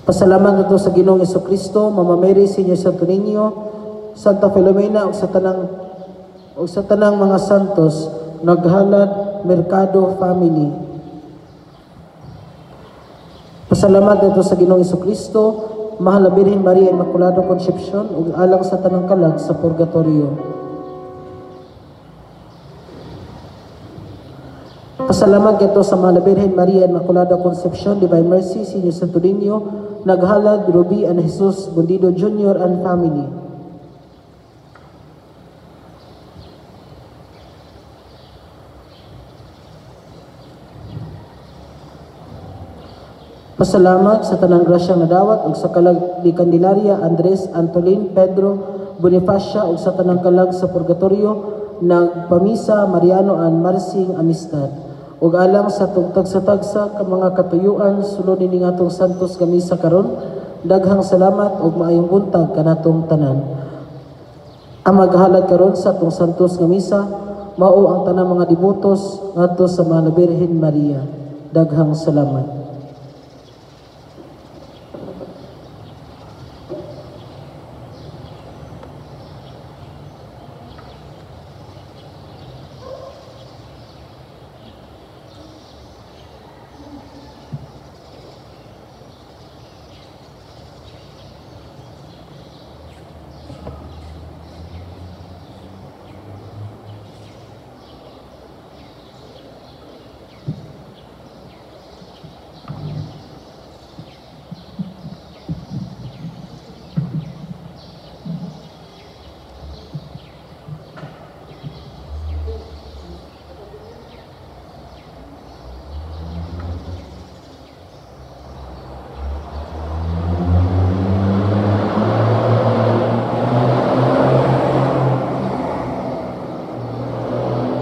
Pasalamat ito sa Ginoong Jesucristo, Mama Mary, Senior Santo Niño, Santa Filomena, ug sa tanang mga santos, naghalad, Mercado family. Pasalamat ito sa Ginoong Jesucristo, Mahal na Birhen Maria Immaculada Concepcion, ug alang sa tanang kalag sa purgatorio. Pasalamat ito sa Mahal na Birhen Maria Immaculada Concepcion, Divine Mercy, Senior Santo Niño, naghalad, Ruby and Jesus Bundido Jr. and family. Pasalamat sa tanang grasyang nadawat ug sa kalag ni Candelaria, Andres, Antolin, Pedro, Bonifacia ug sa tanang kalag sa purgatorio nagpamisa Mariano and Marsing Amistad ug alang sa tagsa-tagsa ka mga katuyuan sulod ni ngatong santos nga misa karon. Daghang salamat ug maayong buntag kanatong tanan. Ang maghalad karon sa atong santos nga misa mao ang tanang mga devotos ngadto sa Mahal na Birhen Maria. Daghang salamat.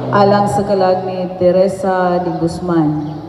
Alang sa kalag ni Teresa de Guzman.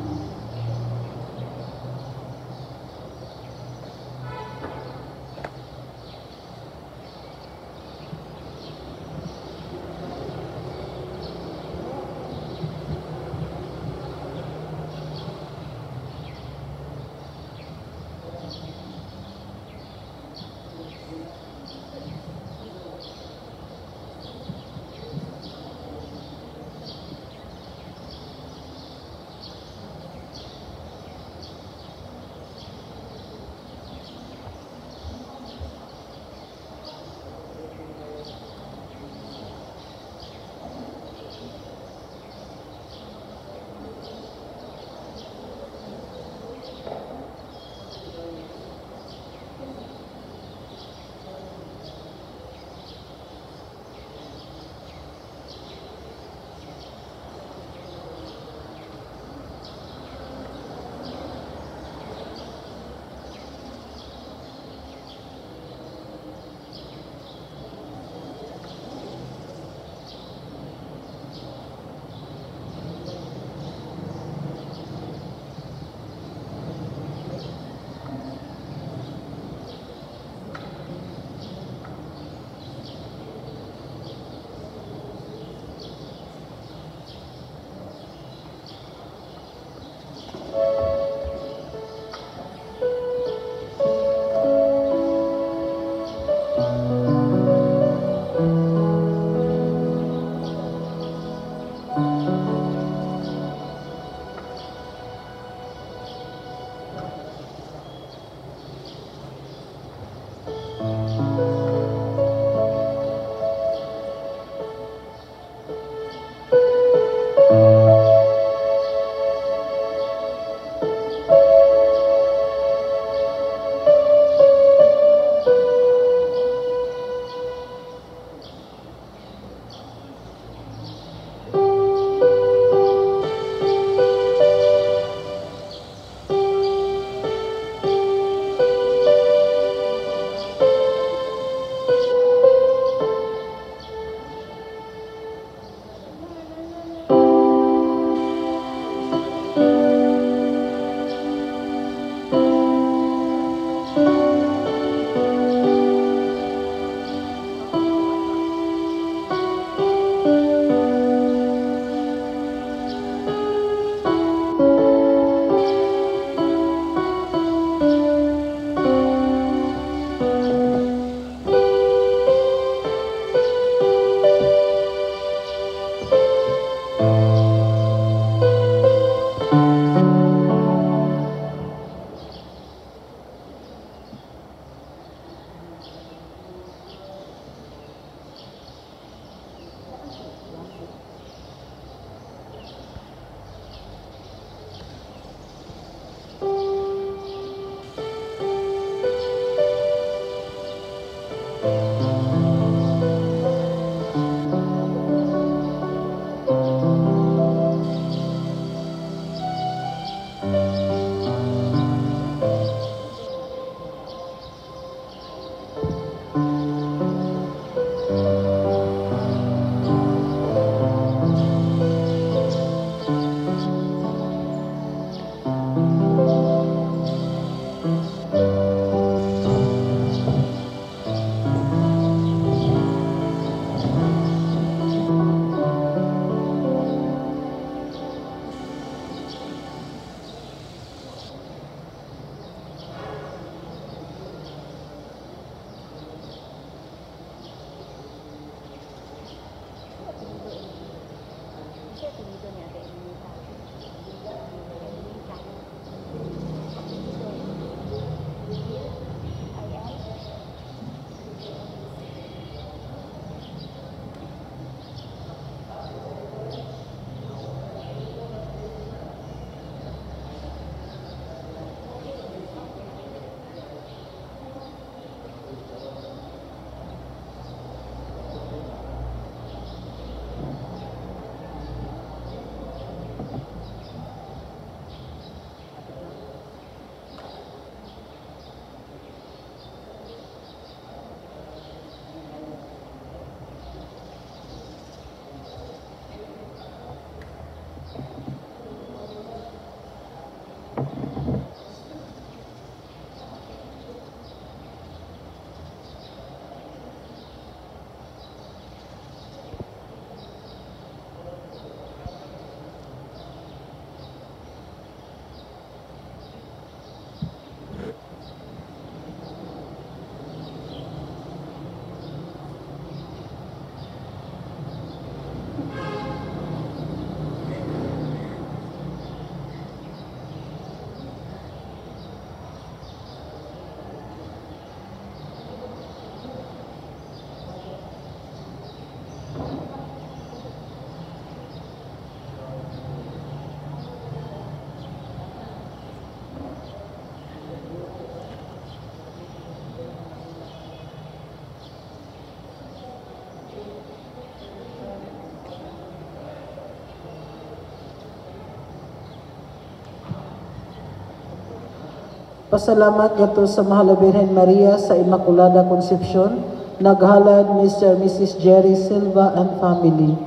Pasalamat gato sa Mahal na Birhen Maria sa Immaculada Concepcion, naghalad Mr. and Mrs. Jerry Silva and family.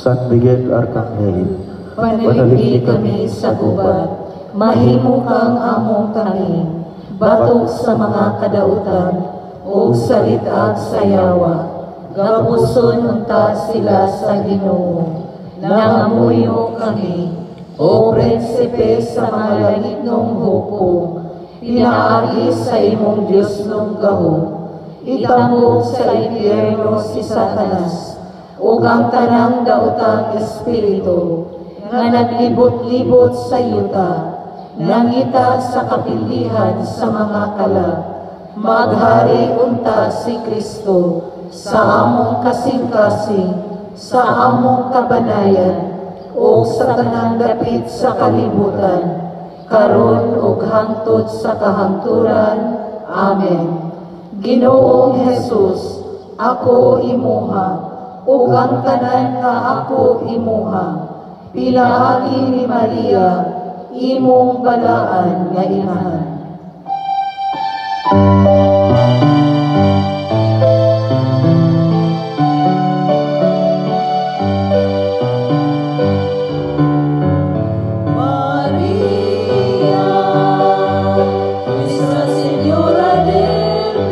San Miguel Arcangel, Panalipdi kami sa gubat, mahimo kang among tanging, batok sa mga kadautan, o salita sa yawa. Gapuson unta sila sa Ginoo, nangamuyo kami, o prinsipe sa mga langitnong hukom, pinaagi sa imong Diyos nung gahom, itambok sa impyerno si Satanas, ug ang tanang daotang espiritu nga naglibot-libot sa yuta, nangita sa kapilihan sa mga kalag, maghari unta si Kristo sa among kasing-kasing, sa among kabanayan, ug sa tanang dapit sa kalibutan, karon ug hangtod sa kahangturan. Amen. Ginoong Jesus, ako imuha, ug ang tanan nga ako imuha, pinaagi ni Maria, imong balaan nga inahan. Maria, Nuestra Señora del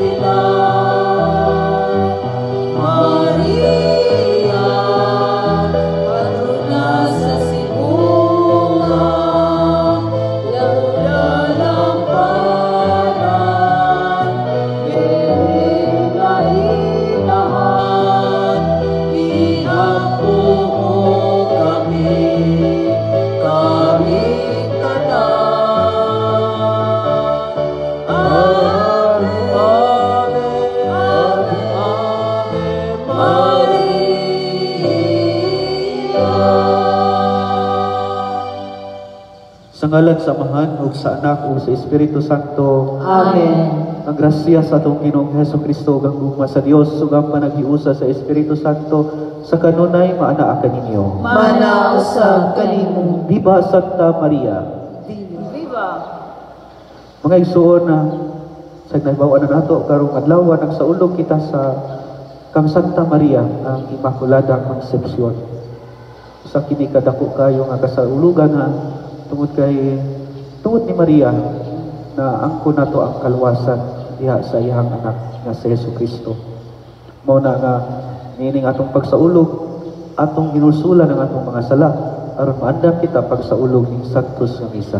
ngalan sa Amahan ug sa Anak ug sa Espiritu Santo. Amen. Ang grasya sa atong Ginoong Hesukristo ug ang gugma sa Dios ug ang panaghiusa sa Espiritu Santo sa kanunay maanaa kaninyo. Mana usab kanimo. Viva Santa Maria. Viva. Mga igsuon na sa nahibawan na nato karong adlaw nang saulog kita sa kang Santa Maria ang Immaculada Concepcion. Sa kini kadako kayo nga kasaulugan na tungod ni Maria na angko nato ang kalwasan diha sa iyang anak nga si Jesucristo. Mao na nga nining atong pagsaulog atong ginulsulan ang atong mga sala aron maandam kita pagsaulog ning Sanctus nga misa.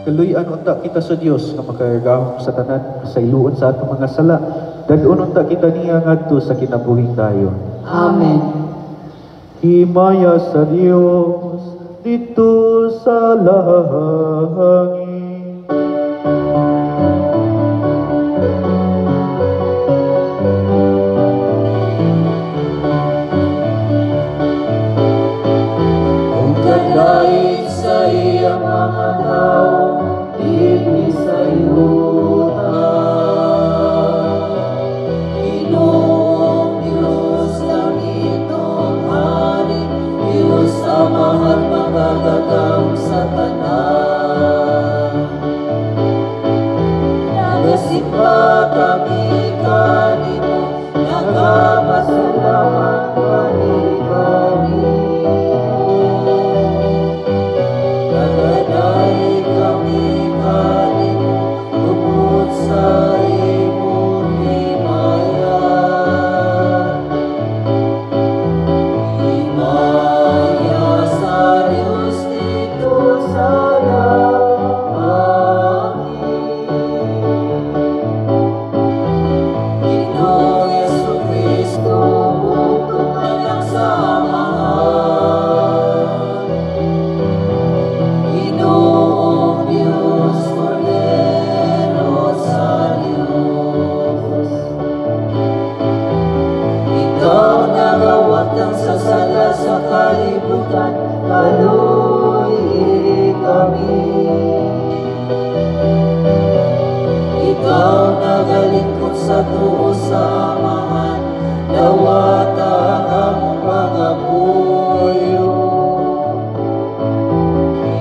Kaluyan unta kita sa Dios nga makagahom sa tanan sa iluon sa atong mga sala. Dadon unta kita niya ngadto sa kinabuhing dayon. Amen. Himaya sa Dios dito sa langit. Kung kadait sa iyang mga tao, di sa yuta. Ginoong Diyos ng itong hari, Diyos Ama at magagagang sa tanan. Nagasimba kami kanimo, nagapasalamat kami kanimo. Nagaday kami kanimo, tungkol sa imong himaya. Himaya sa Diyos dito sa langit. Ginoong Jesucristo, bugtong anak sa Amahan. Ginoong Diyos, Kordero sa Diyos. Ikaw nagawatan sa sala sa kalibutan, kaluhi kami. Ikaw nagalingkod sa tuo sa Amahan, dawata ang pangabuyo.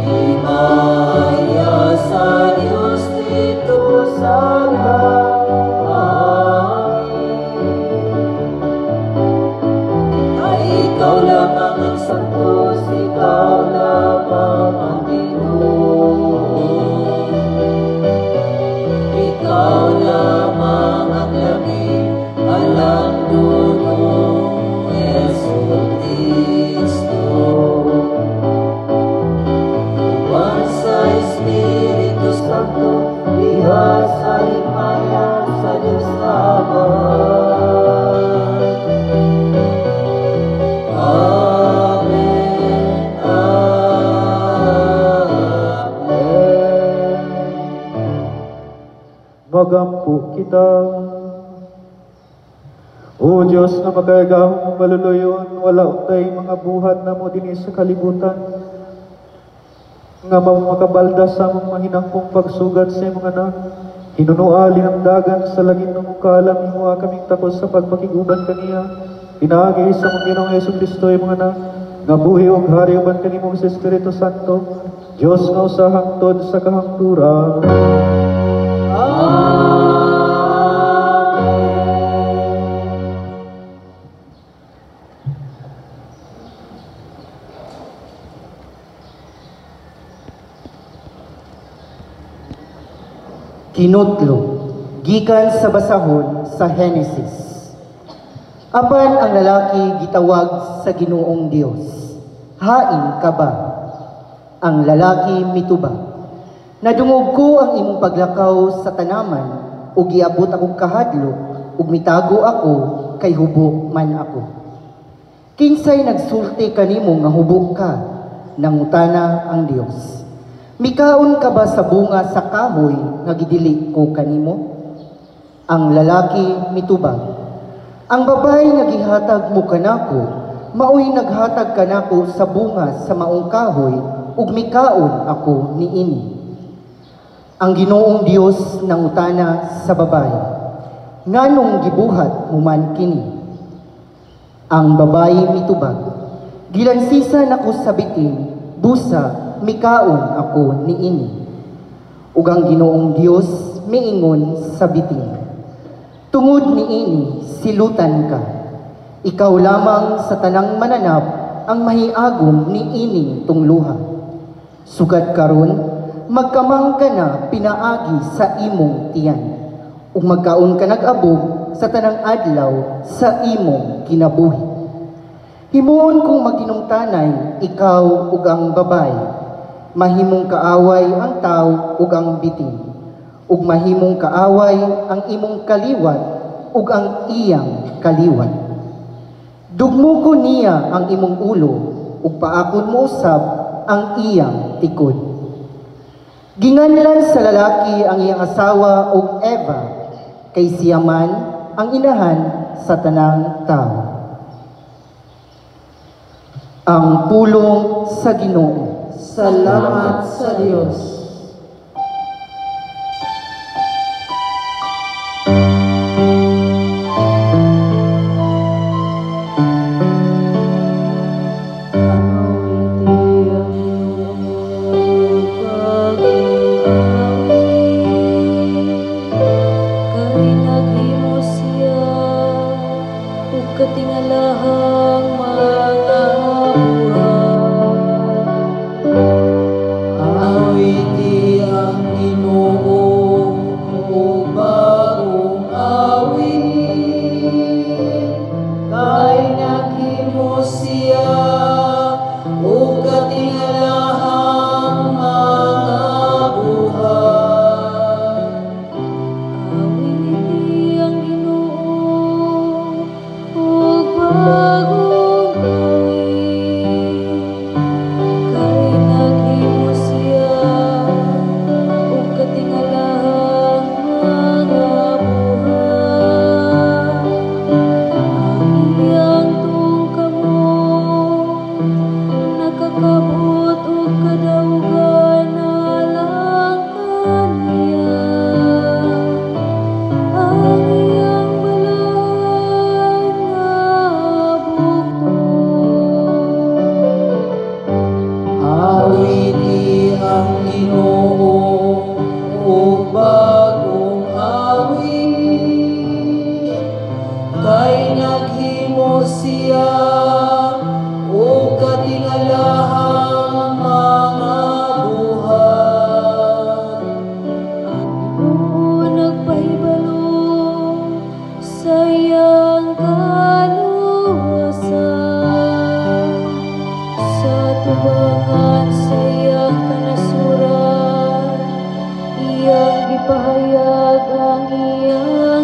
Himaya sa Diyos dito sa langit. Ay ikaw lamang ang Santos, ikaw lamang ang Ginoo. Ikaw lamang ang magampo kita. O Diyos na makayagahong maluluyon, wala untay mga buhat na mo din sa kalibutan, nga makabalda sa mong mahinangkong pagsugat sa mga anak, hinunua linamdagan sa lagin ng kaalam, himuha kaming takos sa pagpakiguban kaniya, pinaagi sa mong Ginoong Yesu Kristo yung mga anak, nga buhi o hari uban kanimong sa Espiritu Santo, Diyos nga usahang tod sa kahangturan. Kinutlo, gikan sa basahon sa Henesis. Apan ang lalaki gitawag sa Ginoong Dios, hain ka ba? Ang lalaki mituba, nadungog ko ang imong paglakaw sa tanaman, ug giabot akong kahadlok, ug mitago ako, kay hubo man ako. Kinsay nagsulti kanimo nga hubo ka, nangutana ang Dios. Mikaon ka ba sa bunga sa kahoy nga gidili ko kanimo? Ang lalaki mitubag, ang babae nga gihatag mo kanako, maoy naghatag kanako sa bunga sa maong kahoy, ug mikaon ako niini. Ang Ginoong Dios nangutana sa babae, nganong gibuhat mo man kini? Ang babae mitubag, gilansisa nako sa bitin, busa mikaon ako niini. Ug ang Ginoong Dios miingon sa bitin, tungod niini silutan ka, ikaw lamang sa tanang mananap ang mahiagom niining tungluha. Sugat karon magkamang ka na pinaagi sa imong tiyan, ug magkaon ka nag-abog sa tanang adlaw sa imong kinabuhi. Himuon kong maginungtanay ikaw ug ang babae, mahimong kaaway ang tao ug ang bitin, ug mahimong kaaway ang imong kaliwat ug ang iyang kaliwat. Dugmo ko niya ang imong ulo, ug paakon mo usab ang iyang tikod. Ginganlan sa lalaki ang iyang asawa ug Eva, kay siya man ang inahan sa tanang tao. Ang pulong sa Ginoo. Salamat sa Diyos.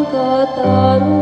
Katarong,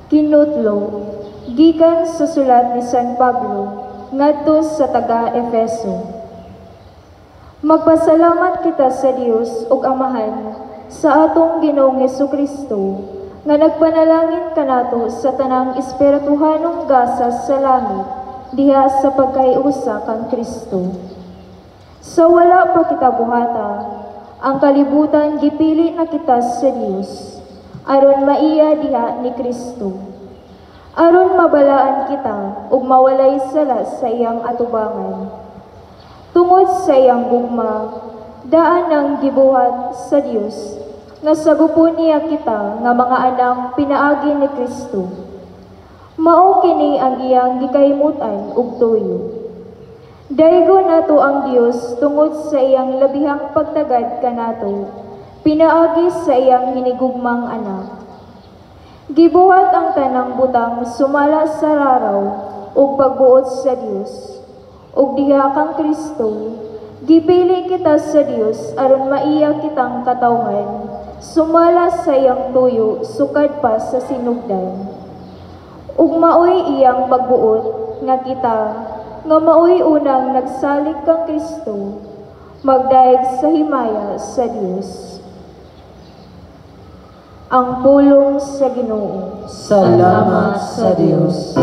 Kinutlo, gikan sa sulat ni San Pablo ngadto sa taga-Efeso. Magpasalamat kita sa Dios ug Amahan sa atong Ginoong Hesukristo nga nagpanalangin kanato sa tanang espirituhanong gasas sa langit diha sa pagkaiusa kang Kristo. Sa wala pa kita buhata, ang kalibutan gipili na kita sa Dios aron maiya diha ni Kristo. Aron mabalaan kita ug mawalay sala sa iyang atubangan. Tungod sa iyang gugma, daan ang gibuhat sa Dios nga sagupon niya kita nga mga anang pinaagi ni Kristo. Mao kini ang iyang gikahimutan ug tuyo. Daygo nato ang Dios tungod sa iyang labihang pagtagad kanato, pinaagi sa iyang hinigugmang anak. Gibuhat ang tanang butang sumala sa raraw ug pagbuot sa Dios. Ug diha kang Kristo, gipili kita sa Dios aron maiya kitang katawhan, sumala sa iyang tuyo sukad pa sa sinugdan. Ug maoy iyang pagbuot nga kita nga maoy unang nagsalig kang Kristo, magdaig sa himaya sa Dios. Ang pulong sa Ginoo. Salamat sa Dios.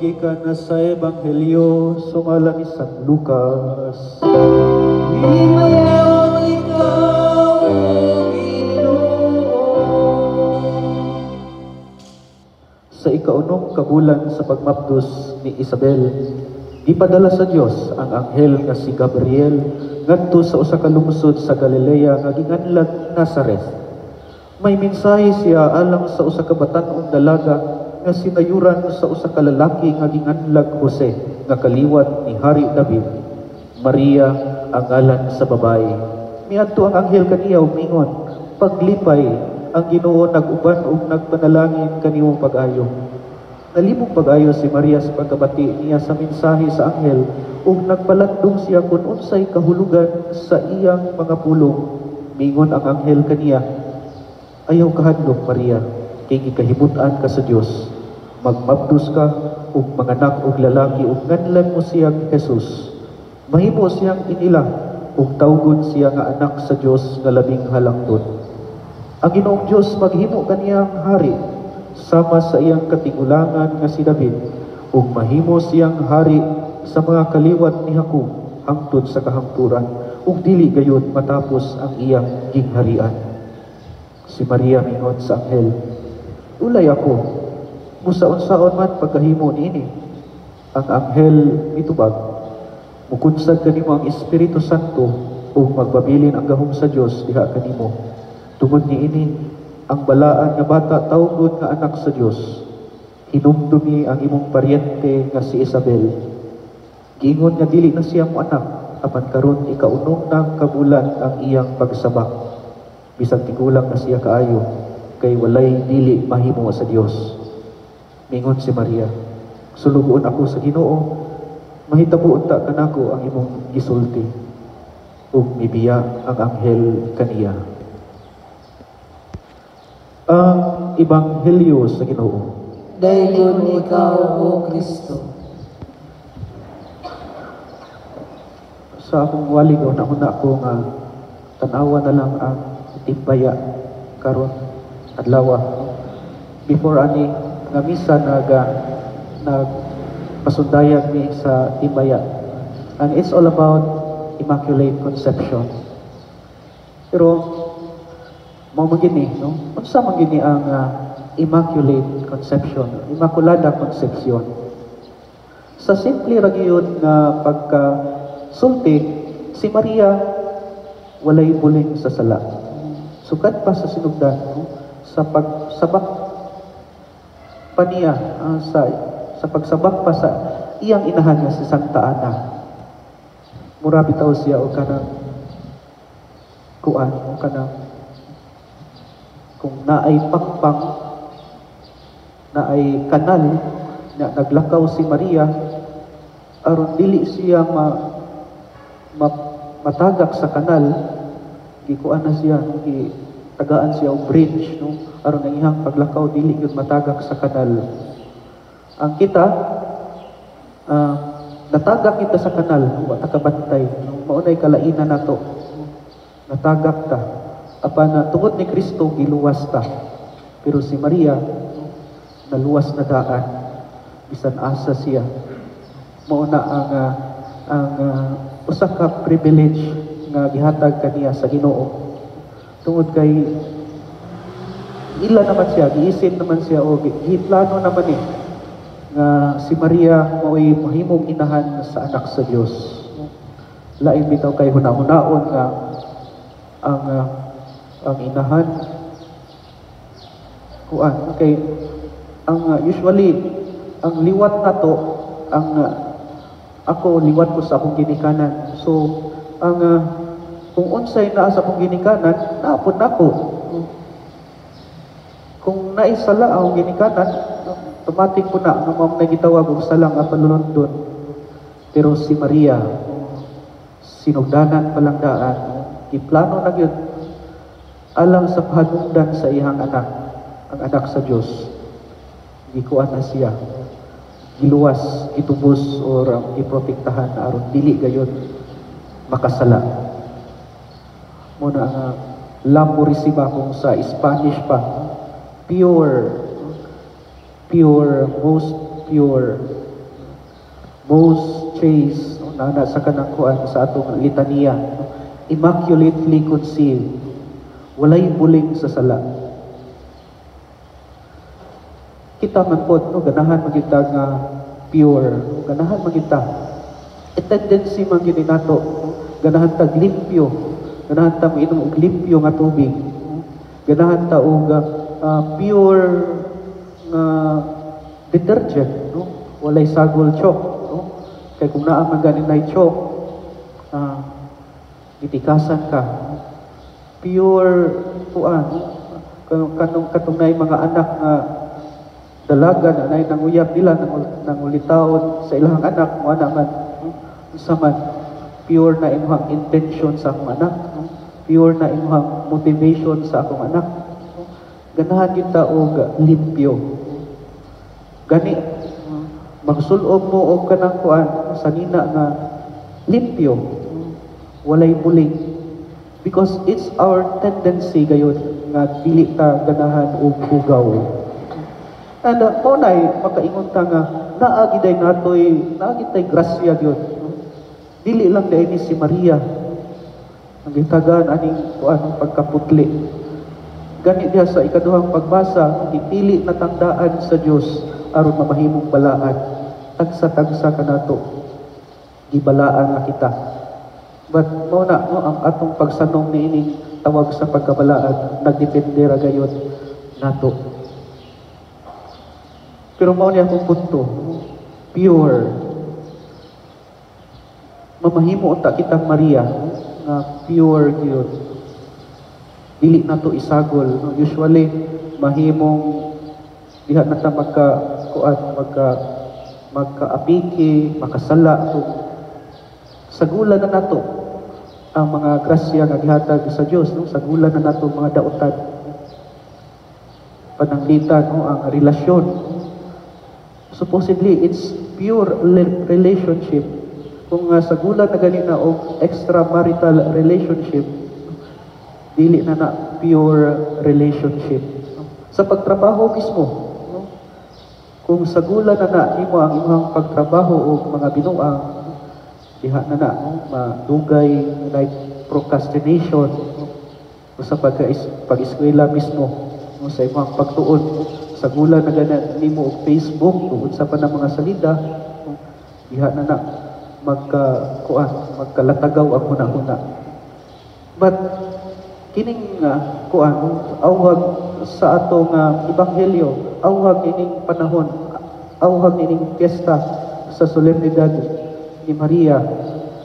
Gikan na sa Ebanghelyo sumala ni San Lucas. Himayaw ikaw, O Ginoo. Sa ikaunong kabulan sa pagmapdos ni Isabel, gipadala sa Dios ang anghel nga si Gabriel ngadto sa usa ka lungsod sa Galilea nga ginganlag Nazareth. May mensahe siya alang sa usa ka batan-ong dalaga nga sinayuran sa usa ka lalaki nga ginganlag Jose nga kaliwat ni Hari David. Maria ang ngalan sa babae. Miadto ang anghel kaniya ug mingon, paglipay ang Ginoo nag-uban ug nagpanalangin kanimong pag-ayo. Nalibog pag-ayo si Maria sa pagkabati niya sa mensahe sa anghel ug nagpalandong siya kung unsay kahulugan sa iyang mga pulong. Mingon ang anghel kaniya, ayaw kahadlok Maria, kay gikahimutan ka sa Dios. Magmabdos ka ug manganak og lalaki ug nganlan mo siyang Jesus. Mahimo siyang inila ug tawgon siya nga anak sa Dios nga labing halangdon. Ang Ginoong Dios maghimo kaniyang hari sama sa iyang katigulangan nga si David ug mahimo siyang hari sa mga kaliwat ni Jacob hangtod sa kahangturan ug dili gayud matapos ang iyang gingharian. Si Maria mingon sa anghel, ulay ako, musaon-saon man pagkahimo niini. Ang anghel mitubag, mukunsad kanimo ang Espiritu Santo ug magbabilin ang gahom sa Dios diha kanimo. Tungod niini, ang balaan nga bata tawgon nga anak sa Dios. Hinumdumi ang imong paryente nga si Isabel. Giingon nga dili na siya mo anak, apan karon ikaunong ng kabulan ang iyang pagsabak. Bisag tigulang na siya kaayo, kay walay dili mahimo sa Dios. Mingon si Maria, sulugoon ako sa Ginoo, mahitabuon ta kanako ang imong gisulti. Ug mibiya ang anghel kaniya. Ang Ebanghelyo sa Ginoo. Daygon ikaw, O Kristo. Sa akong walig o nauna ako nga tanawa na lang ang timbaya karon adlaw. Before ani nga misa pasundayan mi sa timbaya. And it's all about Immaculate Conception. Pero mao magini, no? Unsa man gini ang Immaculate Conception, Immaculada Concepcion? Sa simple ra gyud nga pagka-sulti, si Maria walay buling sa sala. Sugad pa sa sinugdan, no? Sa pagsabak pa niya, sa pagsabak pa sa iyang inahan nga si Santa Ana. Mura bitaw siya o kanang kuan, o kanang kung naay pakpang, naay kanal na naglakaw si Maria, aron dili siya matagak sa kanal, gikuan na siya, tagaan siya og bridge, no? Aron ang iyang paglakaw dili gyud matagak sa kanal. Ang kita natagak kita sa kanal, wa ta kabantay, no? Maunay kalainan nato. Natagak ta. Apan tungod ni Kristo giluwas ta. Pero si Maria naluwas na daan bisan asa siya. Mao na ang usa ka privilege nga gihatag kaniya sa Ginoo. Tungod kay ila naman siya, giisip naman siya o giplano naman nga si Maria mao'y mahimong inahan sa anak sa Dios. Lain bitaw kay hunahunahon nga ang inahan kuan kay ang usually ang liwat nato ang ako liwat ko sa akong ginikanan. So ang kung unsay naa sa akong ginikanan, naapod nako. Kung naisala akong ginikanan, automatic po na mao na gitawag og salang nga panulundon. Pero si Maria sinugdanan palang daan, giplano na gyud alang sa pahanungdan sa iyang anak, ang anak sa Dios. Gikuan na siya, giluwas, gitubos or giprotektahan aron dili gayon makasala. Muna ang lamborisiba kung sa Spanish pa, pure, most chaste, na sa kanang kuan sa atong litania, immaculately conceived, walay buling sa sala. Kita man po, no, ganahan magita nga pure, ganahan magita. E tendency man gini nato, ganahan tag limpyo, ganahan ta mainom og limpyo nga tubig, ganahan ta og pure nga detergent, no? Walay sagol chok, no? Kay kung naa man ganin nay chok, gitikasan ka. Pure kuan, katong nay mga anak nga dalaga na nay nanguyab nila nangulitaon sa ilang anak mo man unsa man pure na imong intention sa akong anak, pure na imong motivation sa akong anak. Ganahan kita og limpyo. Gani magsulob mo og kanang kuan sa nina nga limpyo, walay buling, because it's our tendency gayon nga dili ta ganahan og hugaw. And maunay makaingon ta nga naagi tay grasya gyud. Dili lang dai ni si Maria ang gitagan aning kuan pagkaputli. Gani diha sa ikaduhang pagbasa, gipili na tangdaan sa Dios aron mamahimong balaan. Tagsa-tagsa kanato gibalaan na kita. But mao na no, ang atong pagsanong niining tawag sa pagkabalaan nagdepende ra gayon nato. Pero mao ni akong punto, pure. Mamahimo unta kitang Maria nga pure gyud. Dili na to isagol, no? Usually mahimong diha na ta magkaapiki, makasala. So, sagulan na nato ang mga grasya nga gihatag sa Dios, no? Sagulan na nato mga daotan, pananglitan, no? Ang relasyon. Supposedly it's pure relationship. Kung sagulan na ganina o extramarital relationship, dili na pure relationship. Sa pagtrabaho mismo, no? Kung sagulan na nimo ang imong pagtrabaho o mga binuang, diha na madugay like procrastination o sa pag-eskwela mismo o sa imong pagtuon. Sagulan na ganyan nimo og Facebook o sa pa ng mga salida, diha na magkalatagaw ang huna-huna. But kining awag sa atong ebanghelyo, awag ining panahon, awag ining piyesta sa solemnidad ni Maria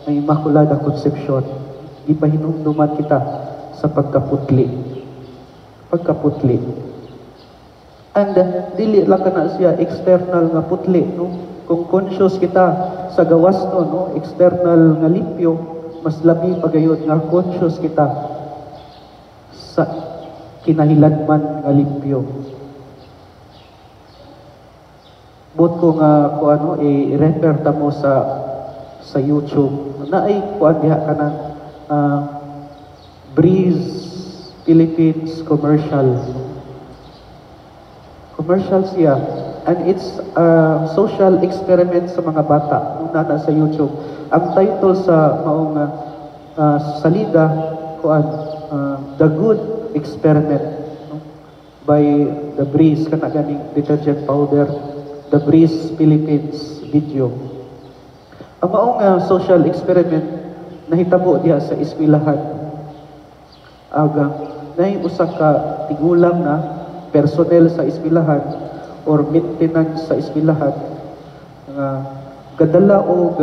ang Immaculada Concepcion. Ipahinumduman kita sa pagkaputli. And dili lang kana siya external nga putli, no? Kung conscious kita sa gawas no, external nga lipyo, mas labi pagayod nga conscious kita sa kinahiladman nga limpyo. But ko nga i-refer ta mo sa YouTube na ay diha kanang Breeze Philippines commercial siya, and it's a social experiment sa mga bata na sa YouTube. Ang title sa maong salida The Good Experiment, no? By The Breeze, kana ganing detergent powder, The Breeze Philippines video. Ang maong social experiment nahitabo diha sa eskwelahan. Nay usa ka tigulang na personnel sa eskwelahan or maintenance sa eskwelahan nga gadala og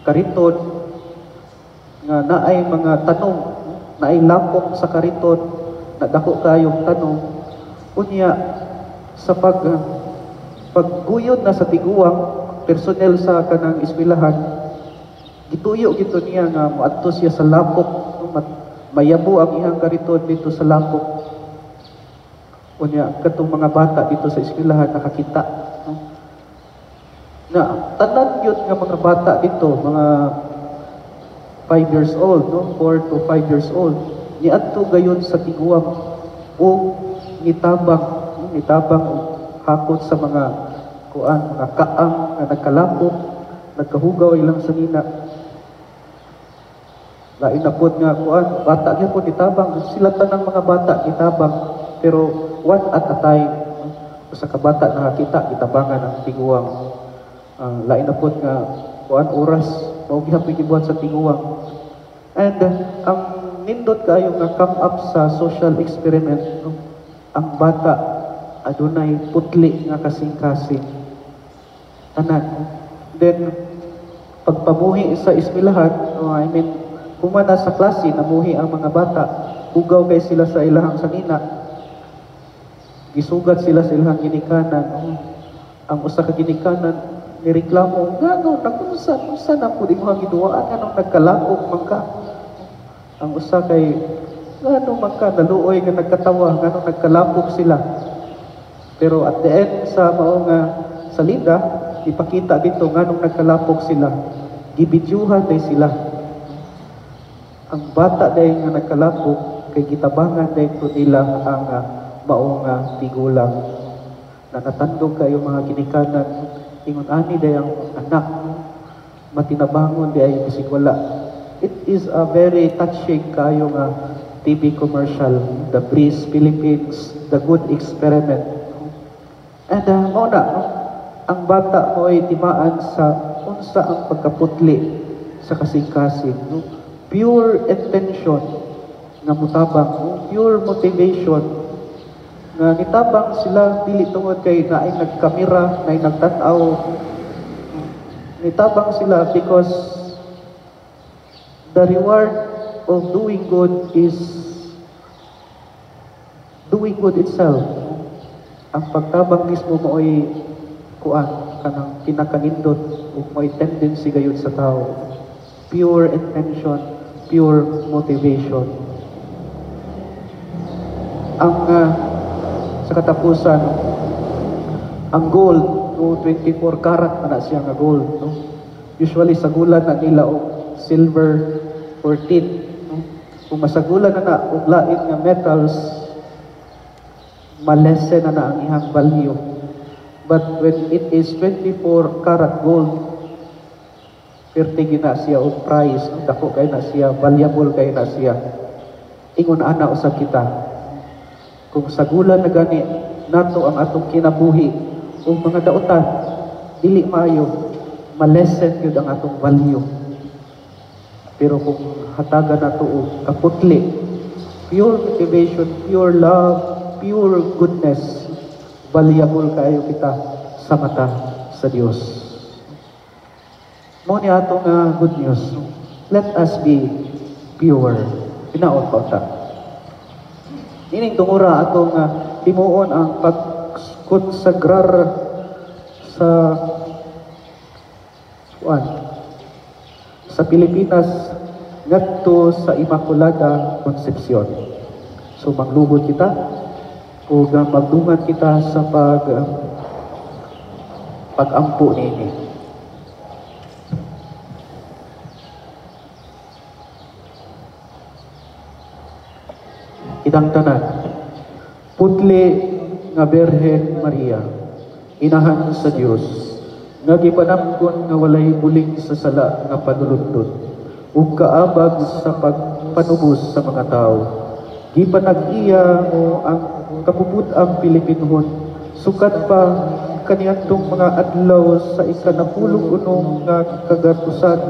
kariton nga naay mga tanong, naay lapok sa kariton, na dako kayong tanong, unya sa pagguyod na sa tiguang personnel sa kanang eskwelahan, gituyo gito niya nga moadto siya sa lapok, mayabo ang iyang kariton dito sa lapok. Unya katong mga bata dito sa eskwelahan nakakita, no? Na tanan gyud nga mga bata dito, mga 5 years old, no? 4 to 5 years old, niadto gayon sa tiguang o nitabang hakot sa mga mga kaang nga nagkalapok, nagkahugaw ilang sanina. Lain na pod nga bata gyud pod nitabang, sila tanang mga bata nitabang, pero one at a time. Sa kabata nakakita kitabangan ang tiguang. Lain na pod nga oras mao gihapon gibuhat sa tiguang. And ang nindot kayo nga come up sa social experiment, no? Ang bata adunay putli nga kasing-kasing tanan. Then pagpamuhi sa eskwelahan, humana sa klase namuhi ang mga bata, ugaw kay sila sa ilahang sanina, gisugat sila sa ilahang ginikanan. Ang usa ka ginikanan nireklamo, ngano nakunsa na pud imong giduaan, nganong nagkalapok man ka. Ang usa kay ngano man ka naluoy nga nagkatawa, nganong nagkalapok sila. Pero at the end sa maong salida, ipakita dito nganong nagkalapok sila, gibidyuhan day sila. Ang bata day nga nagkalapok kay gitabangan day to nila ang maong tigulang. Nakatandog kayo mga ginikanan, ingon ani day ang anak matinabangon day ay bisig wala. It is a very touching kayo nga TV commercial, The Breeze Philippines, The Good Experiment. And ang bata mo ay timaan sa unsa ang pagkaputli sa kasing-kasing, no? Pure intention nga mutabang, no? Pure motivation nga nitabang sila dili tungod kay naay nagkamera, naay nagtan-aw. Nitabang sila because the reward of doing good is doing good itself. Ang pagtabang mismo mo ay kanang kinakanindot ug may tendency gayud sa tao. Pure intention, pure motivation. Ang sa katapusan, ang gold, no, 24 karat na siya nga gold, no? Usually sagulan na nila og silver 14, no? Kung masagulan na og lain nga metals, malese na ang ihang value. But when it is 24 karat gold, perti na siya o price, dako kay na siya, valuable kay na siya. Ingon ana usab kita. Kung sa gula na gani nato ang atong kinabuhi o mga dautan, dili maayo, malesen yun ang atong value. Pero kung hatagan nato og kaputli, pure motivation, pure love, pure goodness, valuable kayo kita sa mata sa Dios. Mo ni ato nga good news. Let us be pure. Hinaot pa ta. Ining tungura ato nga timuon ang pagkonsagrar sa sa Pilipinas ngadto sa Immaculada Concepcion. So magluhod kita o magdungan kita sa pagampo nini. Itang tanan, putli nga Birhen Maria, inahan sa Dios, nga gipanamgon nga walay bulig sa sala nga panulundod, ug kaabag sa pagpanubos sa mga tao. Gipanag-iya mo ang kapuput-ang Pilipinhon, sukat pa kaniadtong mga adlaw sa ika-11 nga kagatusan,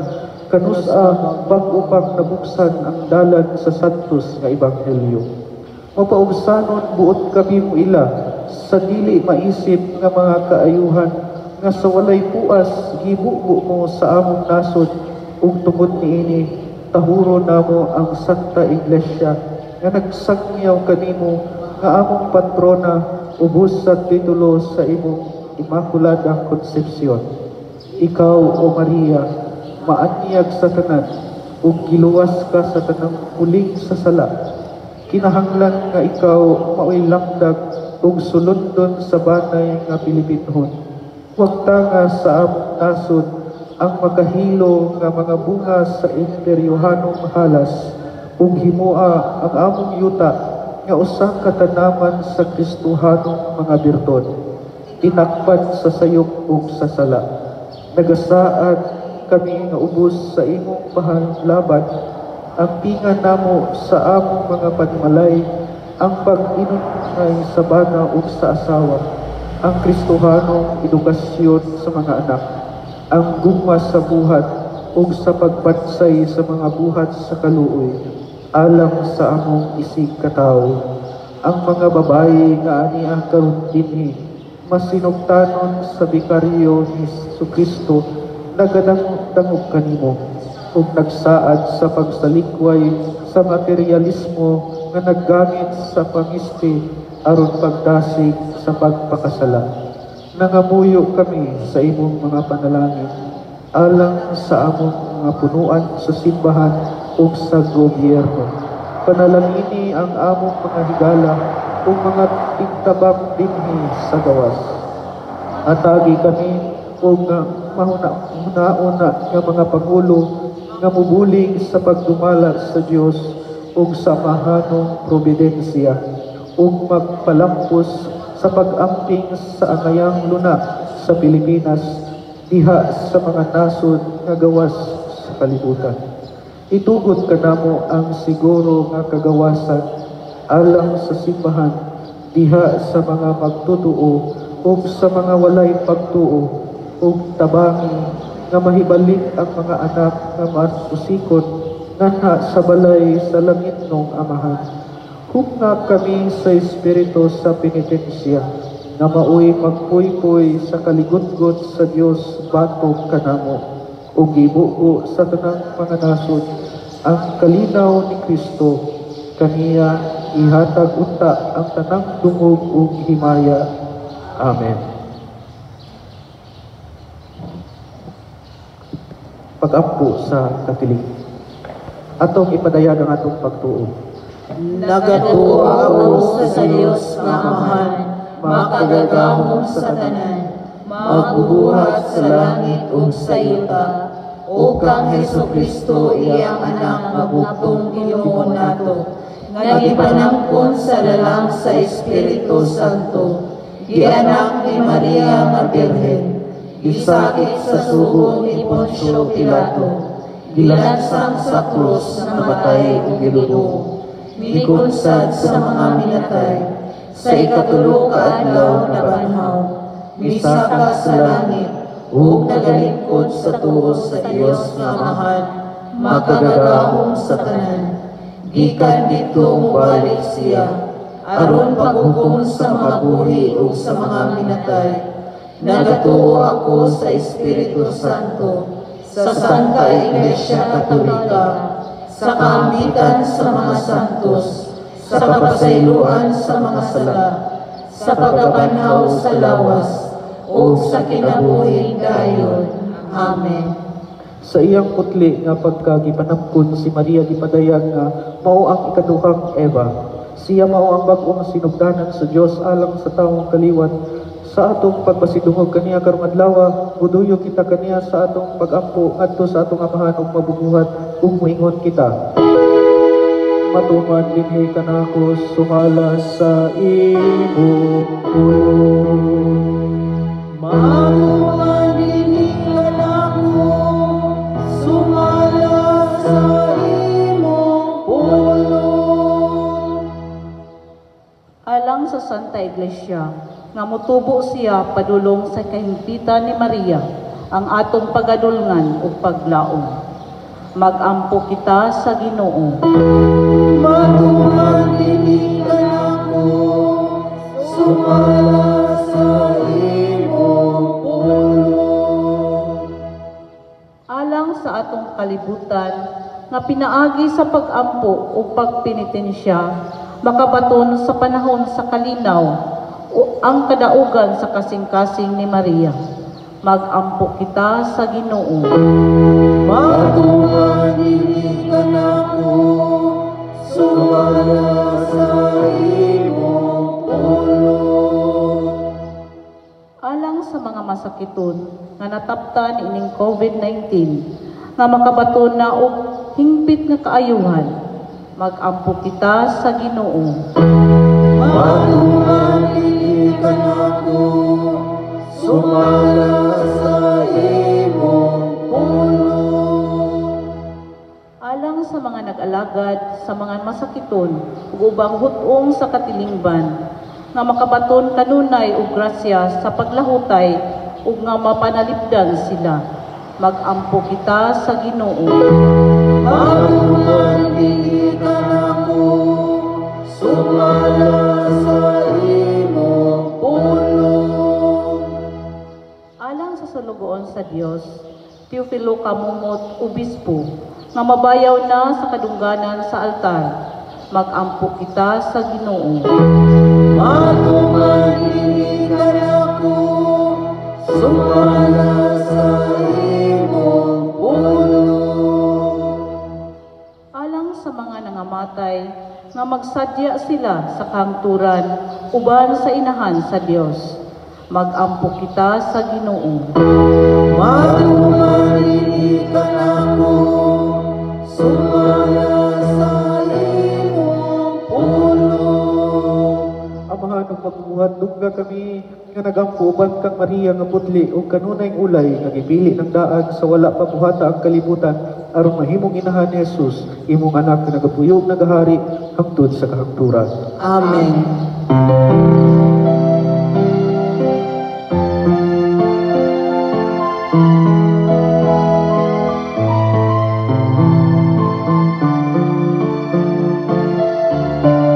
kanusa bag-o pang nabuksan ang dalan sa santos nga ebanghelyo. Mapaugsanon buot kami mo ila sa dili maisip nga mga kaayuhan nga sa walay puas gibubo mo sa among nasod ug tungod niini tahuro namo ang Santa Iglesia nga nagsakyaw kanimo nga among patrona ubos sa titulo sa imong Immaculada Concepcion. Ikaw o Maria, maanyag sa tanan ug giluwas ka sa tanang puling sa sala. Kinahanglan nga ikaw maoy lakdag ug sulundon sa banay nga Pilipinhon. Huwag tanga sa among nasod ang makahilo nga mga bunga sa imperyohanong halas ug himua ang among yuta nga usang katanaman sa Kristohanong mga birtod. Tinakpan sa sayop ug sa sala. Nagasaad kami nga ubos sa imong pahanlaban, ang pingan namo sa among mga panmalay, ang pag-inungay sa bana ug sa asawa, ang Kristohanong edukasyon sa mga anak, ang gugma sa buhat ug sa pagbansay sa mga buhat sa kaluoy, alang sa among isig katawo. Ang mga babayi nga aniya karon dinhi, masinugtanon sa bikaryo ni Jesucristo, nagadangog kanimo ug nagsaad sa pagsalikway sa materialismo nga naggamit sa pangisti aron pagdasig sa pagpakasala. Nangamuyo kami sa imong mga panalangin alang sa among mga punuan sa simbahan ug sa gobyerno. Panalangini ang among mga higala ug mga tigtabang dinhi sa gawas. Atagi kami ug mahuna-una nga mga pangulo nga mubulig sa pagdumala sa Dios ug sa mahanong providensya ug magpalampos sa pag-amping sa angayang luna sa Pilipinas diha sa mga nasod nga gawas sa kalibutan. Itugot kanamo ang siguro nga kagawasan alang sa simbahan diha sa mga magtutuo ug sa mga walay pagtuo ug tabangi nga mahibalik ang mga anak nga masusikot nga sa balay sa langitnong Amahan. Hugna kami sa Espiritu sa penitensya nga maoy magpuypoy sa kaligutgot sa Dios batok kanamo ug gibuo sa tanang mga nasod ang kalinaw ni Kristo. Kaniya ihatag unta ang tanang dungog ug himaya. Amen. Pag-ampo sa Katolik. Atong ipadayag ang atong pagtuo. Nagatuo ako sa Dios nga Amahan, makagagahom sa tanan, magbubuhat sa langit ug sa yuta, o kang Jesucristo iyang anak mabutong Ginoo nato, nga gipanangkon sa lalang sa Espiritu Santo, gianak ni Maria nga Birhen, gisakit sa sugo ni Poncio Pilato, gilansang sa krus, namatay ug gilubong, mikunsad sa mga minatay, sa ikatulo ka adlaw na banhaw, misaka sa langit, ug nagalingkod sa tuos sa Dios nga Amahan, makagagahom sa tanan. Gikan dito mubalik siya, aron paghukom sa mga buhi ug sa mga minatay. Nagatuo ako sa Espiritu Santo, sa Santa Iglesia Katolika, sa kaambitan sa mga santos, sa kapasayloan sa mga sala, sa pagkabanhaw sa lawas, o sa kinabuhing dayon. Amen. Sa iyang putli nga pagkagipanapkon si Maria gipadayag nga mao ang ikaduhang Eva. Siya mao ang bag-ong sinugdanan sa Dios alang sa taong kaliwat. Sa atong pagpasidungog kaniya karong adlaw, buduyo kita kaniya sa atong pag-ampo adto sa atong amahan ug mabubuhat ug moingon kita. Matuman dinhi kanako sumala sa imo. Matuman dinhi kanako sumala sa imo pulong. Alang sa Santa Iglesia, nga motubo siya padulong sa kahimpitan ni Maria, ang atong pagadulngan ug paglaom. Magampo kita sa Ginoo. Matuman dinhi kanako sumala sa imo pulong. Alang sa atong kalibutan, nga pinaagi sa pagampo ug pagpenitensya, makabaton sa panahon sa kalinaw, o ang kadaugan sa kasing-kasing ni Maria. Magampo kita sa Ginoo. Matuman dinhi kanako sumala sa imo pulong. Alang sa mga masakiton nga nataptan ining COVID-19, nga makabaton na og hingpit nga kaayuhan, magampo kita sa Ginoo. Matuman dinhi kanako sumala sa imo pulong. Alang sa mga nag-alagad sa mga masakiton ug ubang hutong sa katilingban, nga makabaton kanunay og grasya sa paglahutay ug nga mapanalipdan sila, magampo kita sa Ginoo. Matuman dinhi kanako sumala sa imo pulong. Alang sa sulugoon sa Dios, Teofilo Kamumot, Obispo, nga mabayaw na sa kadungganan sa altar, magampo kita sa Ginoo. Matuman dinhi kanako sumala sa imo pulong. Alang sa mga nangamatay, nga magsadya sila sa kahangturan uban sa inahan sa Dios, magampo kita sa Ginoo. Matuman dinhi kanako sumala sa imo pulong. Amahan ug magbuhat dugga kami nga nagampo uban kang Maria nga putli ug kanunay ulay nga gipili ng daag sa wala pa buhata ang kalibutan aron mahimong inahan ni Jesus, imong anak nga nagapuyog nagahari hangtod sa kahangturan. Amen. Panahon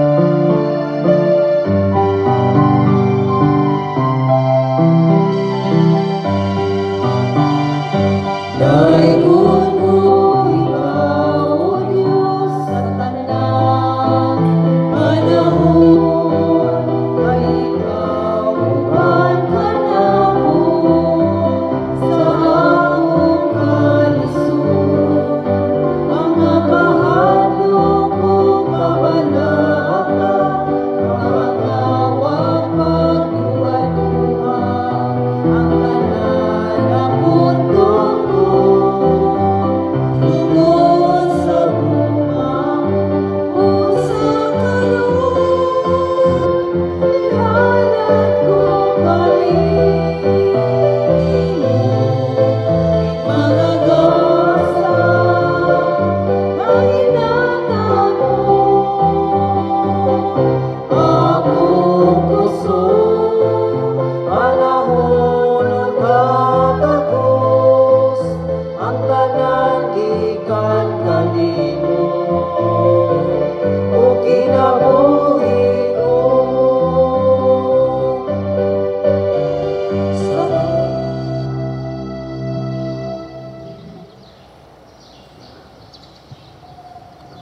ay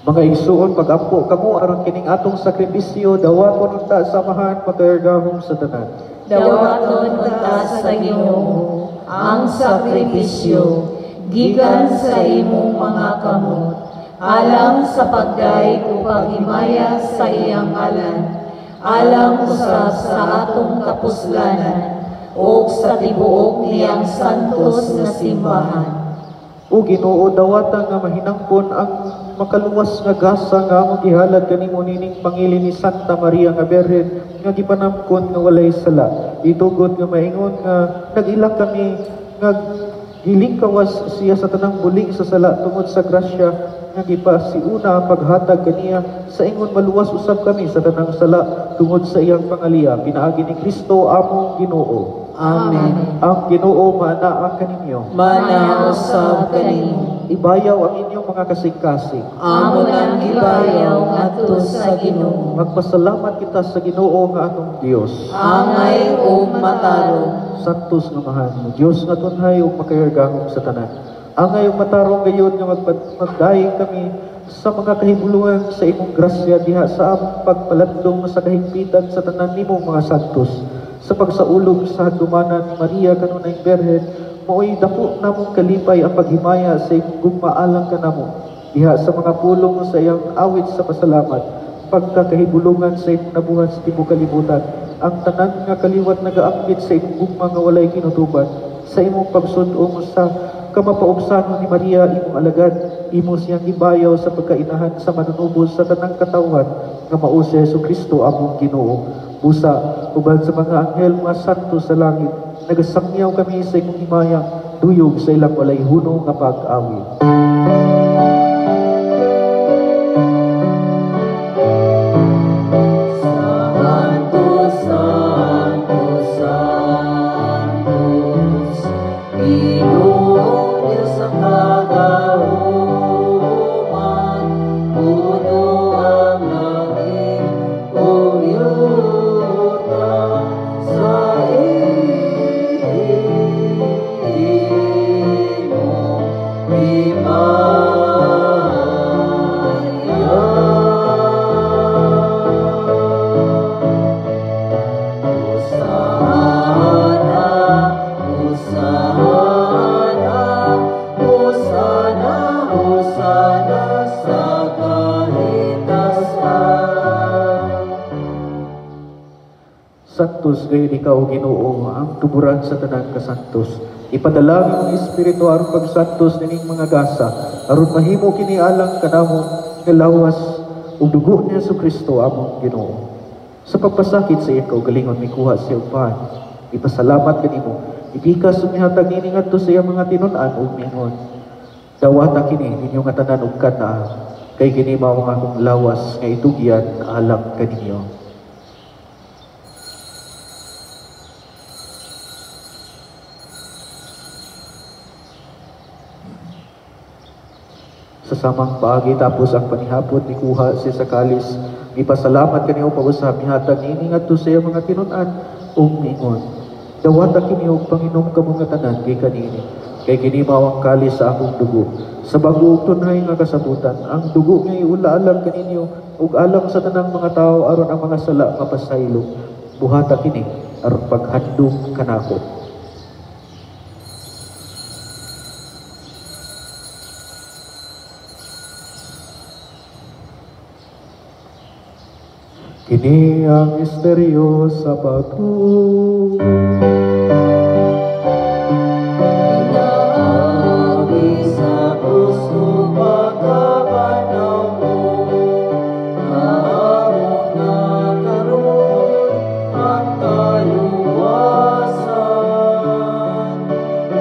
Mga igsuon pagampo kamo aron kining atong sakripisyo dawaton unta samahan magayagahom sa tanan. Dawaton unta sa Ginoo ang sakripisyo gikan sa imong mga kamot alang sa pagday o paghimaya sa iyang ngalan alang usab sa atong kapuslanan o sa tibuok niyang santos na simbahan. O Ginoo dawata nga mahinangpon ang makaluwas nga gasa nga among gihalad kanimo nining pangili ni Santa Maria nga Birhen nga gipanamkon nga walay sala. Itugod nga maingon nga nag-ila kami nga gilingkawas siya sa tanang bulig sa sala tungod sa grasya nga gipasiuna paghatag kaniya sa ingon maluwas usab kami sa tanang sala tungod sa iyang pangaliya. Pinaagi ni Kristo among Ginoo. Amen. Ang Ginoo maanaa kaninyo. Mana usab kanimo. Ibayaw ang inyong mga kasing-kasing. Amo nang gibayaw ngadto sa Ginoo. Magpasalamat kita sa Ginoo nga atong Dios. Angay ug matarong. Santos nga mahal mo Dios nga tunhay ug makayagahom sa tanan. Angay ug matarong gayon nga magdaig kami sa mga kahibuluhan sa imong grasya diha sa among pagpalandong sa kahigpitan sa tanan nimong mga santos. Sa pagsaulog sa hadumanan ni Maria kanunay Birhen, mao'y dako namong kalipay ang paghimaya sa imong gugmaalang kanamo diha sa mga pulong sa iyang awit sa pasalamat, pagkakahibulungan sa imong nabuhat sa tibuok kalibutan, ang tanan nga kaliwat nagaambit sa imong gugma nga walay kinutuban, sa imong pagsunong sa kamapaubsanon ni Maria imong alagad, imo siyang gibayaw sa pagkainahan sa manunubos sa tanang katawhan nga mao si Jesucristo among Ginoo. Busa uban sa mga anghel mga santo sa langit, nagasangyaw kami sa imong himaya, duyog sa ilang walay hunong nga pag-awit. Santos gayon ikaw Ginoo ang tuburan sa tanan ka santos. Ipadala ang Espiritu aron pagsantos nining mga gasa aron mahimo kini alang kanamo nga lawas ug dugo ni Jesucristo among Ginoo. Sa pagpasakit sa ikaw galingon mikuha sa upan. Ipasalamat kanimo. Ibikas ug mihatag nini ngadto sa iyang mga tinun-an ug mingon. Dawata kini ninyo nga tanan ug kana kay kini mao nga akong lawas nga itugyan alang kaninyo. Sa samang paagi tapos ang panihapon ni kuha siya sa kalis, ipasalamat kaniyo pag-usap mihatag nini ngadto sa iyang mga tinun-an ug mingon. Dawata kini og Panginom kamo nga tanan kay kanini. Kay kini mao ang kalis sa akong dugo. Sa bag-o ug tunay nga kasabutan, ang dugo nga iula alang kaninyo ug alang sa tanang mga tawo aron ang mga sala mapasaylo. Buhata kini aron paghandom kanako. Kini ang misteryo sa pagtuo. Pinaagi sa puso pagkabanaw mo, maamong nakaroon ang kaluwasan.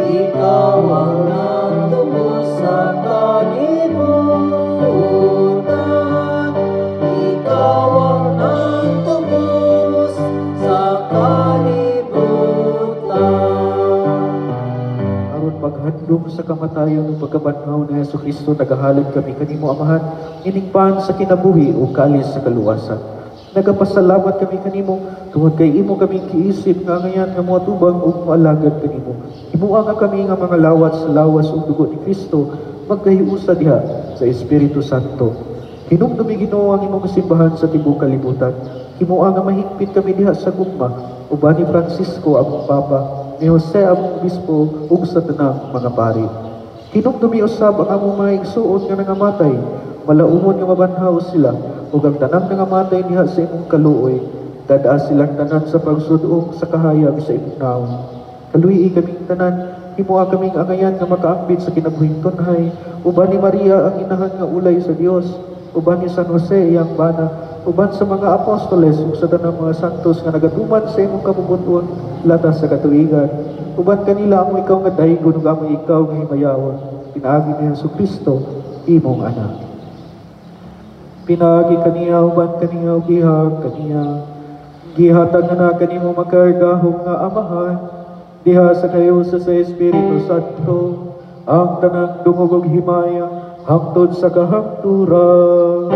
Ikaw ang nagtubos sa kalibutan, ikaw ang nagtubos sa kalibutan. Aron paghandom sa kamatayon ug pagkabanhaw ni Jesucristo nagahalad kami kanimo Amahan ining pan sa kinabuhi ug kalis sa kaluwasan. Nagapasalamat kami kanimo tungod kay imo kami kiisip nga ngayan nga moatubang ug moalagad kanimo. Himuha nga kami nga mga lawat sa lawas ug dugo ni Kristo magkahiusa diha sa Espiritu Santo. Hinumdumi Ginoo ang imong simbahan sa tibuok kalibutan. Himuha nga mahigpit kami diha sa gugma, uban ni Francisco among Papa, ni Jose among Obispo, ug sa tanang mga pari. Hinumdumi usab ang among mga igsuon nga nangamatay, malaumon nga mabanhaw sila, ug ang tanang nangamatay diha sa imong kaluoy, dadaa silang tanan sa pagsudong sa kahayag sa imong naong. Kaluyi kaming tanan, himuha kaming angayan nga makaambit sa kinabuhing tunhay, uban ni Maria ang inahan nga ulay sa Dios, uban ni San Jose iyang bana, uban sa mga apostoles ug sa tanang mga santos nga nagatuman sa imong kabubuton latas sa katuigan, uban kanila amo ikaw nga daygon ug amo ikaw nga himayawon, pinaagi ni Jesucristo imong anak. Pinaagi kaniya uban kaniya ug gihag kaniya, gihatag na kanimo makargahong nga amahan, diha sa kayo sa Espiritu Santo, ang tanang dungog ug himaya hangtod sa kahangturan.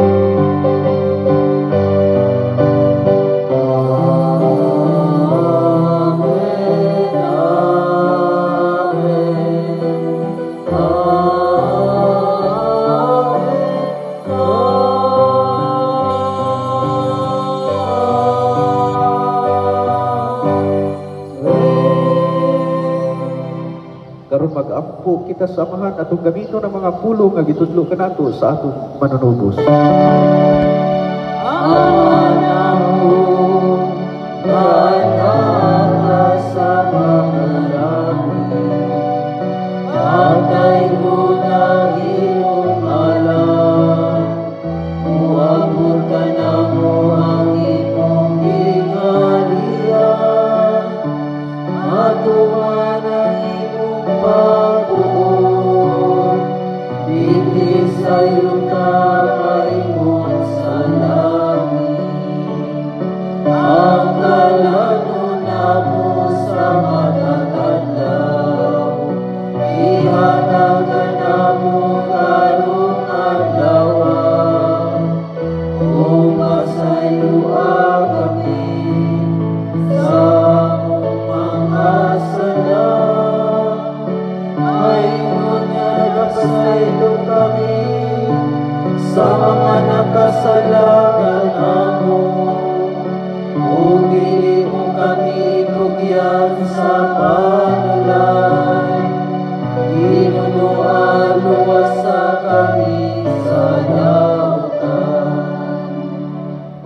Karon mag-ampo kita sa amahan atong gamiton ang mga pulong nga gitudlo kanato sa atong manunubos.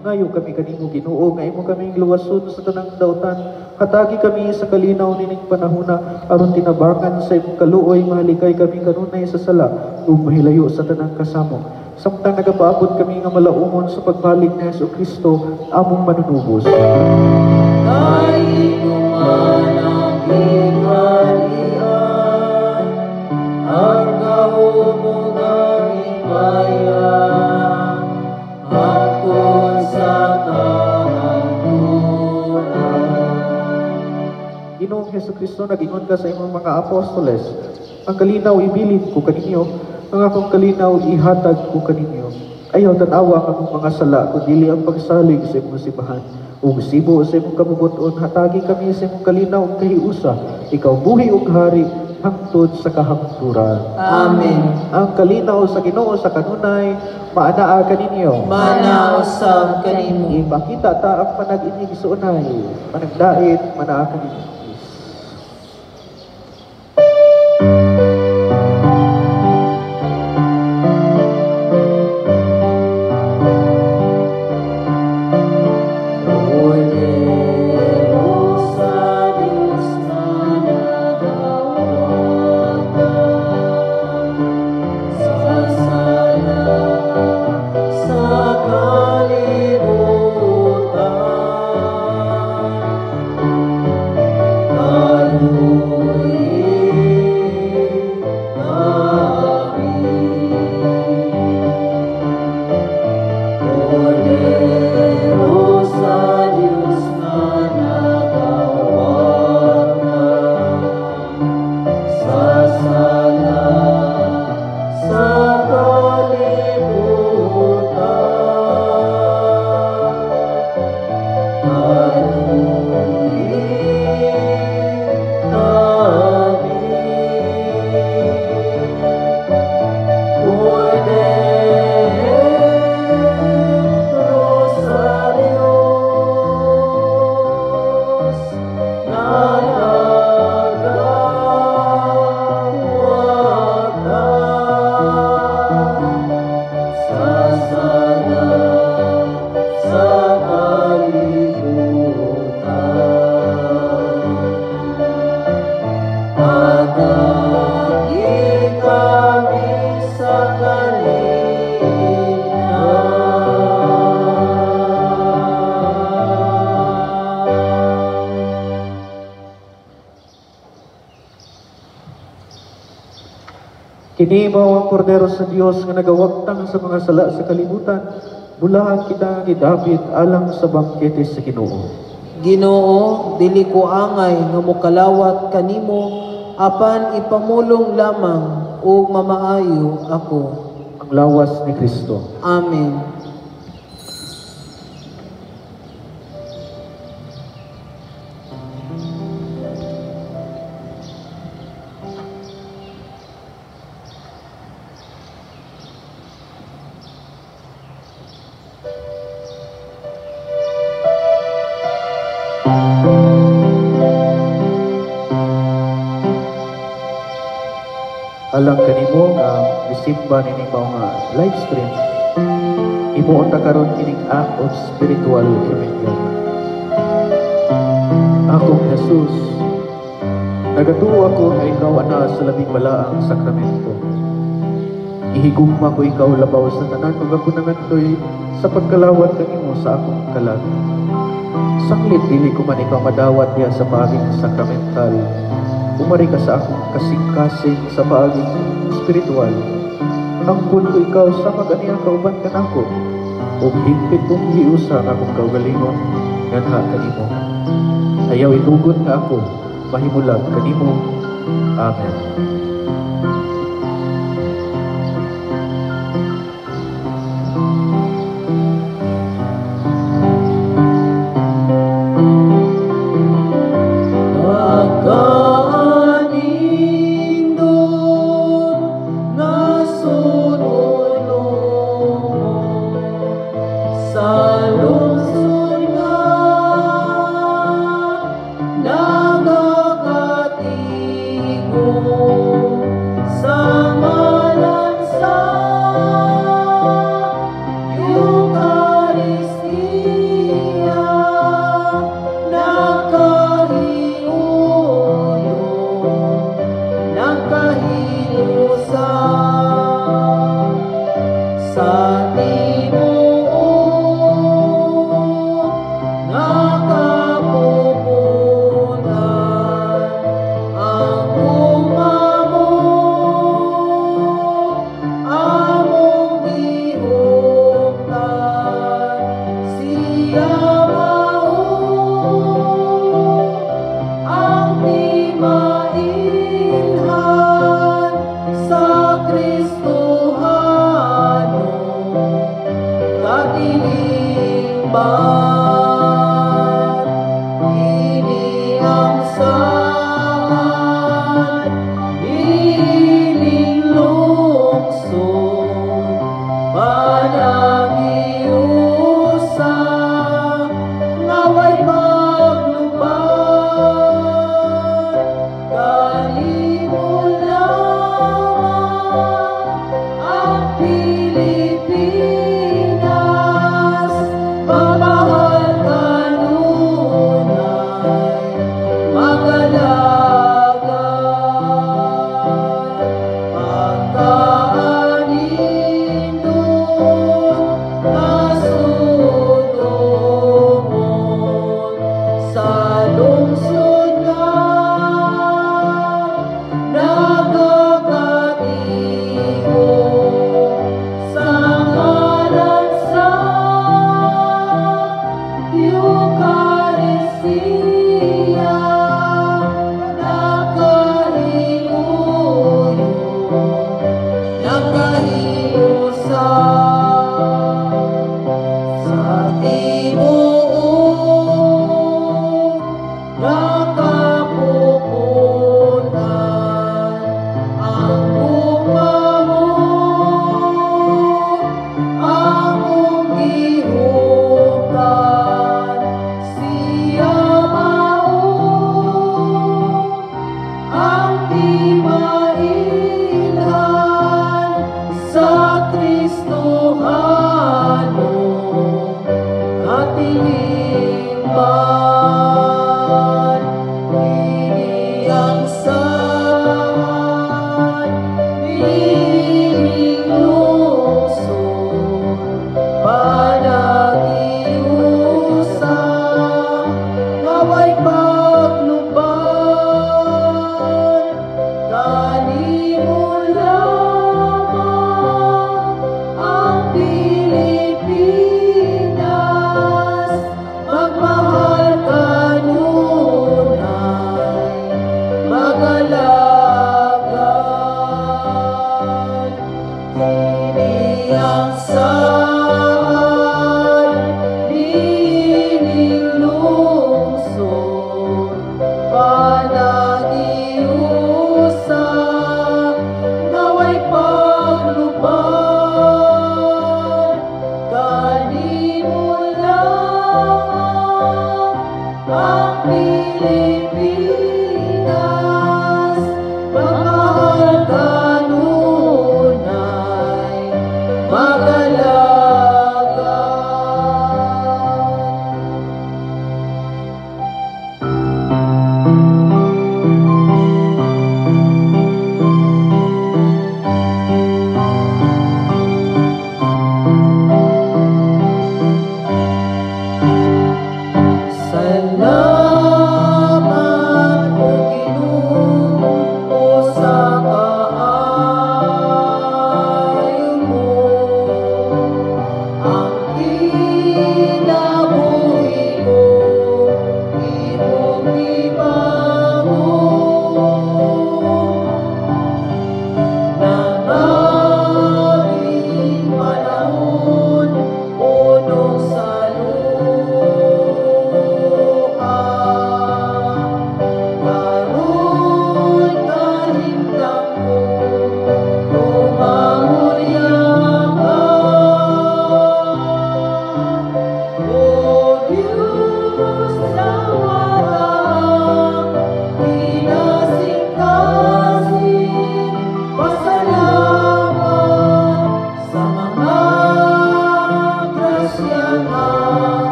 Mangayo kami kanimo Ginoo nga imo kaming luwason sa tanang dautan. Hatagi kami sa kalinaw nining panahona aron tinabangan sa imong kaluoy mahalikay kami kanunay sa sala ug mahilayo sa tanang kasamo. Samtang nagapaabot kami nga malaumon sa pagbalik ni Jesucristo among manunubos. Ginoong Jesucristo, nagingon ka sa imong mga apostoles, ang kalinaw ibilin ko kaninyo, ang akong kalinaw ihatag ko kaninyo. Ayaw tanawa ang akong mga sala, kundi ang pagsalig sa imong simbahan. Ug sibo sa imong kabubuton, hatagi kami sa imong kalinaw ug kahiusa. Ikaw buhi ug hari hangtod sa kahangturan. Amen. Ang kalinaw sa Ginoo sa kanunay, maanaa kaninyo. Mana usab kanimo. Ipakita ta ang panag-inig sa unay, panagdait, manaa kaninyo. Kini mao ang kordero sa Dios nga nagawagtang sa mga sala sa kalibutan. Bulahan kita ni David alang sa bangkete sa Ginoo. Ginoo, dili ko angay nga mokalawat kanimo apan ipamulong lamang ug mamaayo ako. Ang lawas ni Kristo. Amen. Alang kanimo nga gisimba nini mao nga live stream, himuon ta karon kining act of spiritual communion. Akong Jesus, nagatuo ako nga ikaw ana sa labing balaang sakramento. Ihigugma ko ikaw labaw sa tanan ug ako nangadtoy sa pagkalawat kanimo sa akong kalag. Saklit dili ko man ikaw madawat diha sa paaging sakramental. Umari ka sa akong kasing-kasing sa paaging spiritual. Angkon ko ikaw sa mag-aniang kauban ka nako. O higpit kong hiusa ng akong kaugalingon, ganha kanimo. Ayaw itugon nga ako, mahimulag kanimo. Amen.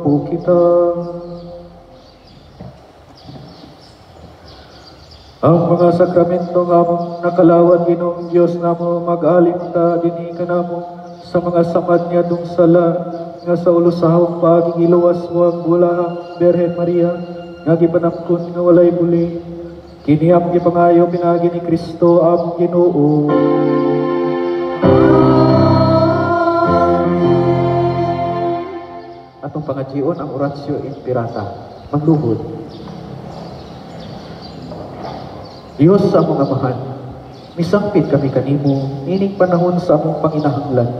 po kita. Ang mga sakramento nga mong nakalawad Ginoong Diyos namo mag-alimta dinhi ka namo sa mga samad niya dung sala nga sa ulusahong pagigiluwas mo ang bulahang Berhen Maria nga gipanapkon nga walay buli. Kini ang gipangayo pinagi ni Kristo ang Ginoo. Atong pangadjion ang Oratio Imperata. Magluhod. Diyos sa among amahan, misangpit kami kanimo, nining panahon sa among panginahanglan,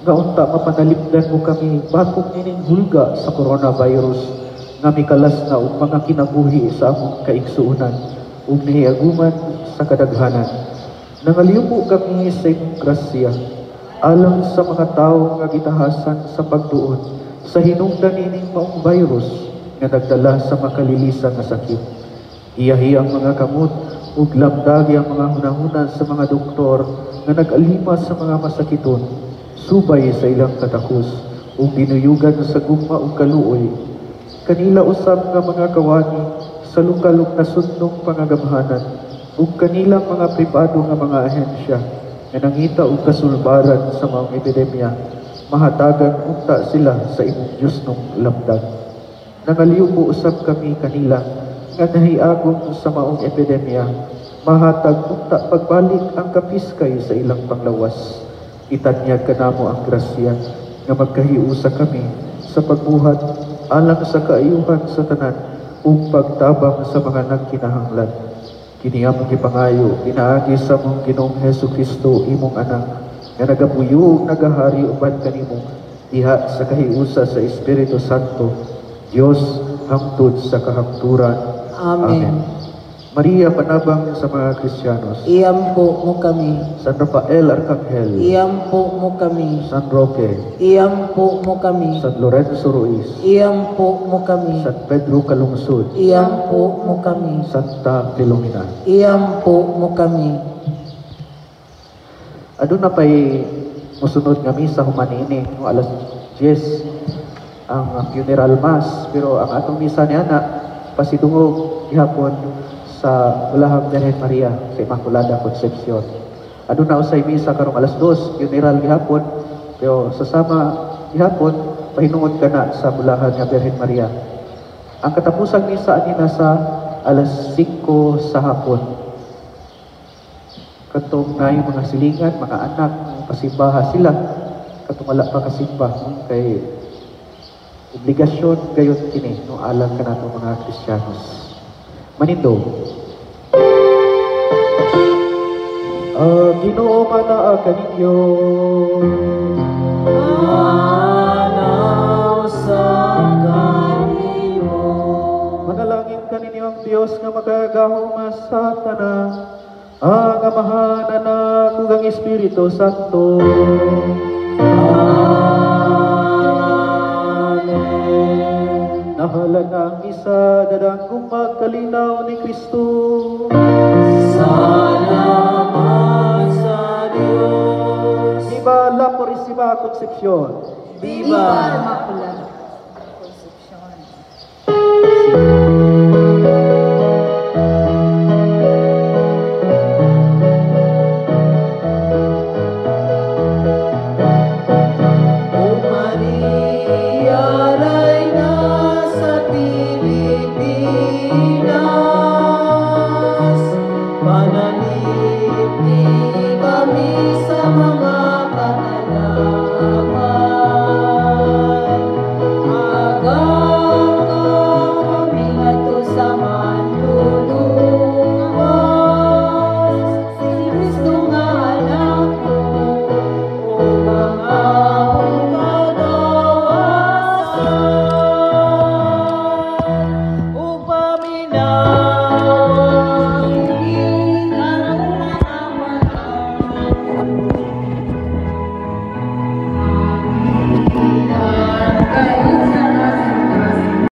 nga unta mapanalipdan mo kami bakong nining hulga sa coronavirus, nga mikalas na og mga kinabuhi sa among kaigsuunan, ug nihiaguman sa kadaghanan. Nangaliubo kami sa imong grasya, alang sa mga tawo nga gitahasan sa pagtuon, sa hinungdan nining maong virus, nga nagdala sa makalilisan nga sakit. Iyahi ang mga kamot, ug lamdagi ang mga hunahunan sa mga doktor nga nag-alima sa mga masakiton, subay sa ilang katakos, ug binuyugan sa gugma ug kaluoy. Kanila usab nga mga kawani sa lokal ug nasundong pangagamhanan, ug kanilang mga pribado nga mga ahensya nga nangita og kasulbaran sa mga epidemya, mahatagan unta sila sa imong Dios nung lamdag. Nangaliubo usab kami kanila nga nahiagom sa maong epidemya, mahatag unta pagbalik ang kapiskay sa ilang panglawas. Itanyag kanamo ang grasya nga magkahiusa kami sa pagbuhat alang sa kaayuhan sa tanan ug pagtabang sa mga nagkinahanglan. Kini among gipangayo pinaagi sa among Ginoong Hesukristo imong anak nga nagapuyo ug nagahari uban kanimo diha sa kahiusa sa Espiritu Santo, Dios hangtod sa kahapturan. Amen. Maria, panabang sa mga Kristiyanos. Iyampo mo kami. San Rafael Arcangel. Iyampo mo kami. San Roque. Iyampo mo kami. San Lorenzo Ruiz. Iyampo mo kami. San Pedro Calungsod. Iyampo mo kami. Santa Filomena. Iyampo mo kami. Adun na pa'y musunod nga misa humanini no alas 10 ang funeral mass, pero ang atong misa niya na pasidungog gihapon sa Bulahang Berhen Maria sa Immaculada Concepcion. Adun na usay misa karong alas 2 funeral gihapon, pero sasama gihapon pahinungod ka na sa Bulahan nga Berhen Maria. Ang katapusang misa ani na sa alas 5 sa hapon. Katong na yung mga silingan, mga anak, pasimbaha sila, katong wala pa kasimba, kay obligasyon gayon kini, no alang ka nato mga Kristiyanos. Manindo. Ginoo manaa kaninyo. Manaw sa kanimo. Manalangin kaninyo ang Dios nga magagahom sa tanan. Ang Amahan, Anak, ug ang Espiritu Santo. Amen. Nahalan na ang isa, dadangkong magkalinaw ni Kristo. Salamat sa Diyos. Viva la Purísima Concepcion. Viva! Upamina